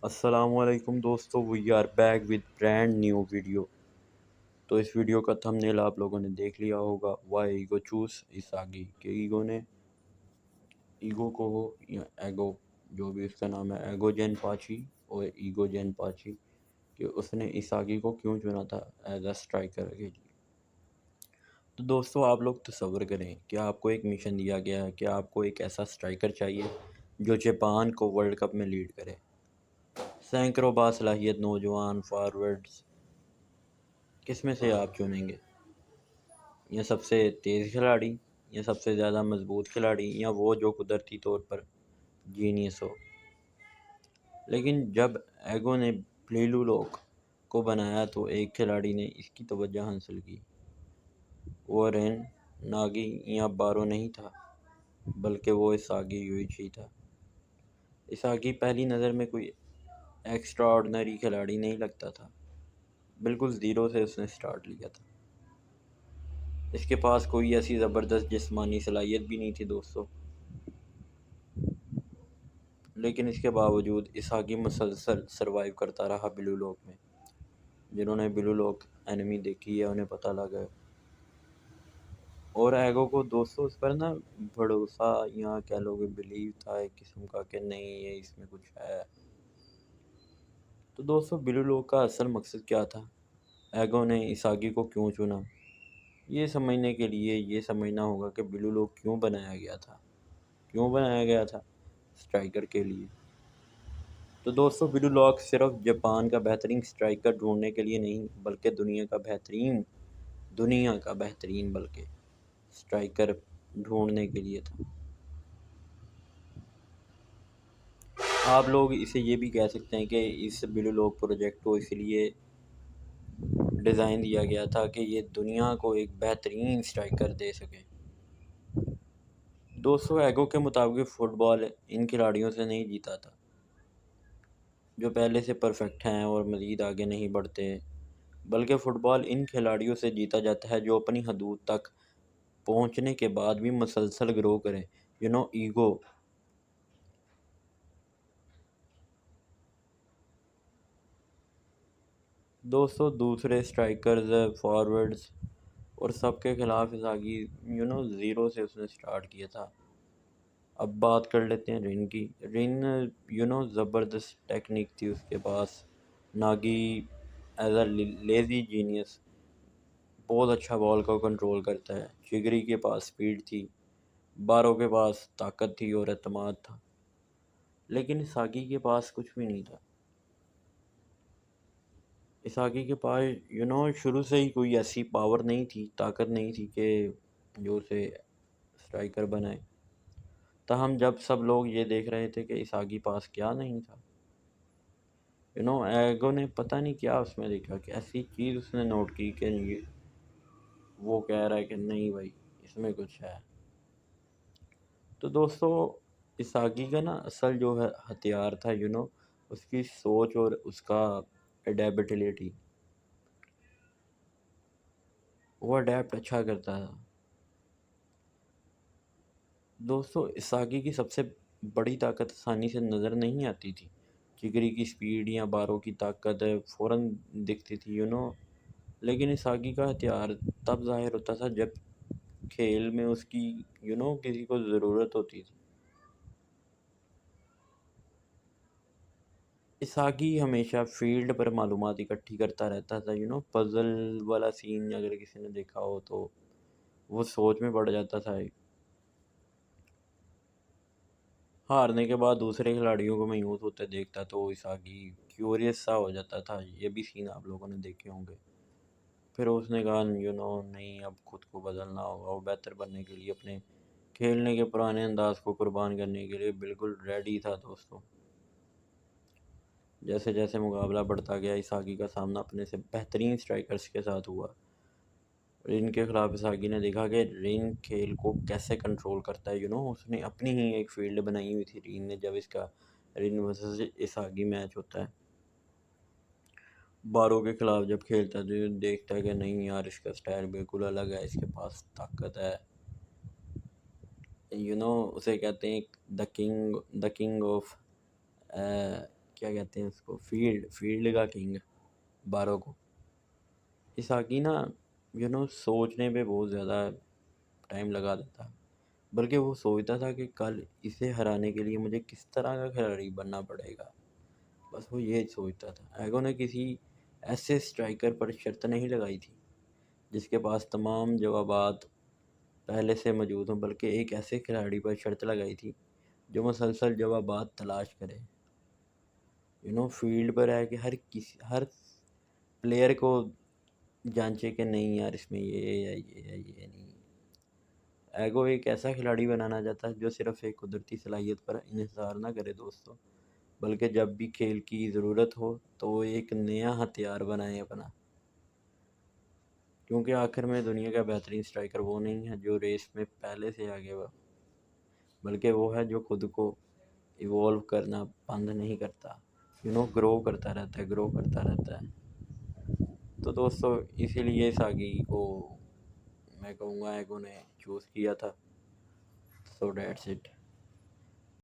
السلام علیکم دوستو، we are back with brand new video. تو اس ویڈیو کا تھمبنیل آپ لوگوں نے دیکھ لیا ہوگا، وائی ایگو چوز اساگی، کہ ایگو کو یا ایگو جو بھی اس کا نام ہے، ایگو جین پاچی اور ایگو جین پاچی، کہ اس نے اساگی کو کیوں چنا تھا ایز اے اسٹرائکر کے لیے۔ تو دوستو آپ لوگ تصور کریں کہ آپ کو ایک مشن دیا گیا ہے کہ آپ کو ایک ایسا اسٹرائکر چاہیے جو جاپان کو ورلڈ کپ میں لیڈ کرے۔ سینکڑوں باصلاحیت نوجوان فارورڈز، کس میں سے آپ چنیں گے؟ یا سب سے تیز کھلاڑی، یا سب سے زیادہ مضبوط کھلاڑی، یا وہ جو قدرتی طور پر جینیس ہو؟ لیکن جب ایگو نے بلیلو لوک کو بنایا تو ایک کھلاڑی نے اس کی توجہ حاصل کی۔ وہ رین ناگی یا بارو نہیں تھا، بلکہ وہ اساگی یوئیچی تھا۔ اساگی پہلی نظر میں کوئی ایکسٹرا آرڈنری کھلاڑی نہیں لگتا تھا، بالکل زیرو سے اس نے سٹارٹ لیا تھا۔ اس کے پاس کوئی ایسی زبردست جسمانی صلاحیت بھی نہیں تھی دوستو، لیکن اس کے باوجود اساگی مسلسل سروائیو کرتا رہا بلو لوک میں۔ جنہوں نے بلو لوک اینیمی دیکھی ہے انہیں پتہ لگا ہے۔ اور ایگو کو دوستو اس پر نا بھروسہ یا کہہ لو کہ بلیو تھا ایک قسم کا کہ نہیں یہ اس میں کچھ ہے۔ تو دوستو بلو لوک کا اصل مقصد کیا تھا؟ ایگو نے اساگی کو کیوں چنا؟ یہ سمجھنے کے لیے یہ سمجھنا ہوگا کہ بلو لوک کیوں بنایا گیا تھا۔ کیوں بنایا گیا تھا؟ اسٹرائکر کے لیے۔ تو دوستو بلو لاک صرف جاپان کا بہترین اسٹرائکر ڈھونڈنے کے لیے نہیں، بلکہ دنیا کا بہترین بلکہ اسٹرائکر ڈھونڈنے کے لیے تھا۔ آپ لوگ اسے یہ بھی کہہ سکتے ہیں کہ اس بلو لاک پروجیکٹ کو اس لیے ڈیزائن دیا گیا تھا کہ یہ دنیا کو ایک بہترین اسٹرائکر دے سکے۔ دوستو ایگو کے مطابق فٹ بال ان کھلاڑیوں سے نہیں جیتا تھا جو پہلے سے پرفیکٹ ہیں اور مزید آگے نہیں بڑھتے، بلکہ فٹ بال ان کھلاڑیوں سے جیتا جاتا ہے جو اپنی حدود تک پہنچنے کے بعد بھی مسلسل گرو کریں۔ ایگو دوستو دوسرے سٹرائکرز، فارورڈز اور سب کے خلاف اساگی زیرو سے اس نے سٹارٹ کیا تھا۔ اب بات کر لیتے ہیں رن کی۔ رن زبردست ٹیکنیک تھی اس کے پاس۔ Nagi is a lazy genius بہت اچھا بال کو کنٹرول کرتا ہے۔ چگری کے پاس سپیڈ تھی، بارو کے پاس طاقت تھی اور اعتماد تھا، لیکن اساگی کے پاس کچھ بھی نہیں تھا۔ اساگی کے پاس شروع سے ہی کوئی ایسی پاور نہیں تھی، طاقت نہیں تھی کہ جو اسے اسٹرائکر بنائے۔ تاہم جب سب لوگ یہ دیکھ رہے تھے کہ اساگی پاس کیا نہیں تھا، ایگو نے پتہ نہیں کیا اس میں دیکھا کہ ایسی چیز اس نے نوٹ کی کہ وہ کہہ رہا ہے کہ نہیں بھائی اس میں کچھ ہے۔ تو دوستو اساگی کا نا اصل جو ہے ہتھیار تھا اس کی سوچ اور اس کا اڈیپٹیبلٹی۔ وہ اڈیپٹ اچھا کرتا تھا۔ دوستو اساگی کی سب سے بڑی طاقت آسانی سے نظر نہیں آتی تھی۔ چگری کی سپیڈ یا باروں کی طاقت فوراً دکھتی تھی لیکن اساگی کا ہتھیار تب ظاہر ہوتا تھا جب کھیل میں اس کی کسی کو ضرورت ہوتی تھی۔ اساگی ہمیشہ فیلڈ پر معلومات اکٹھی کرتا رہتا تھا۔ پزل والا سین اگر کسی نے دیکھا ہو تو وہ سوچ میں پڑ جاتا تھا۔ ہارنے کے بعد دوسرے کھلاڑیوں کو مایوس ہوتے دیکھتا تو اساگی کیوریس سا ہو جاتا تھا۔ یہ بھی سین آپ لوگوں نے دیکھے ہوں گے۔ پھر اس نے کہا نہیں اب خود کو بدلنا ہوگا۔ وہ بہتر بننے کے لیے، اپنے کھیلنے کے پرانے انداز کو قربان کرنے کے لیے بالکل ریڈی تھا دوستو۔ جیسے جیسے مقابلہ بڑھتا گیا اساگی کا سامنا اپنے سے بہترین سٹرائکرز کے ساتھ ہوا۔ رن کے خلاف اساگی نے دیکھا کہ رن کھیل کو کیسے کنٹرول کرتا ہے۔ اس نے اپنی ہی ایک فیلڈ بنائی ہوئی تھی رن نے، جب اس کا رن ورسز اساگی میچ ہوتا ہے۔ بارو کے خلاف جب کھیلتا ہے تو دیکھتا ہے کہ نہیں یار اس کا سٹائل بالکل الگ ہے، اس کے پاس طاقت ہے۔ اسے کہتے ہیں دا کنگ آف کیا کہتے ہیں اس کو، فیلڈ کا کنگ بارو کو. اساگی نا سوچنے پہ بہت زیادہ ٹائم لگا دیتا، بلکہ وہ سوچتا تھا کہ کل اسے ہرانے کے لیے مجھے کس طرح کا کھلاڑی بننا پڑے گا. بس وہ یہ سوچتا تھا. ایگو نے کسی ایسے اسٹرائکر پر شرط نہیں لگائی تھی جس کے پاس تمام جوابات پہلے سے موجود ہوں، بلکہ ایک ایسے کھلاڑی پر شرط لگائی تھی جو مسلسل جوابات تلاش کرے. فیلڈ پر ہے کہ ہر پلیئر کو جانچے کہ نہیں یار اس میں یہ ہے یہ ہے یہ نہیں. ایگو ایک ایسا کھلاڑی بنانا چاہتا ہے جو صرف ایک قدرتی صلاحیت پر انحصار نہ کرے دوستوں، بلکہ جب بھی کھیل کی ضرورت ہو تو وہ ایک نیا ہتھیار بنائے اپنا. کیونکہ آخر میں دنیا کا بہترین اسٹرائکر وہ نہیں ہے جو ریس میں پہلے سے آگے ہوا، بلکہ وہ ہے جو خود کو ایوالو کرنا بند نہیں کرتا، گرو کرتا رہتا ہے. تو دوستو اسی لیے ساگی کو میں کہوں گا ایگو نے چوز کیا تھا. So that's it.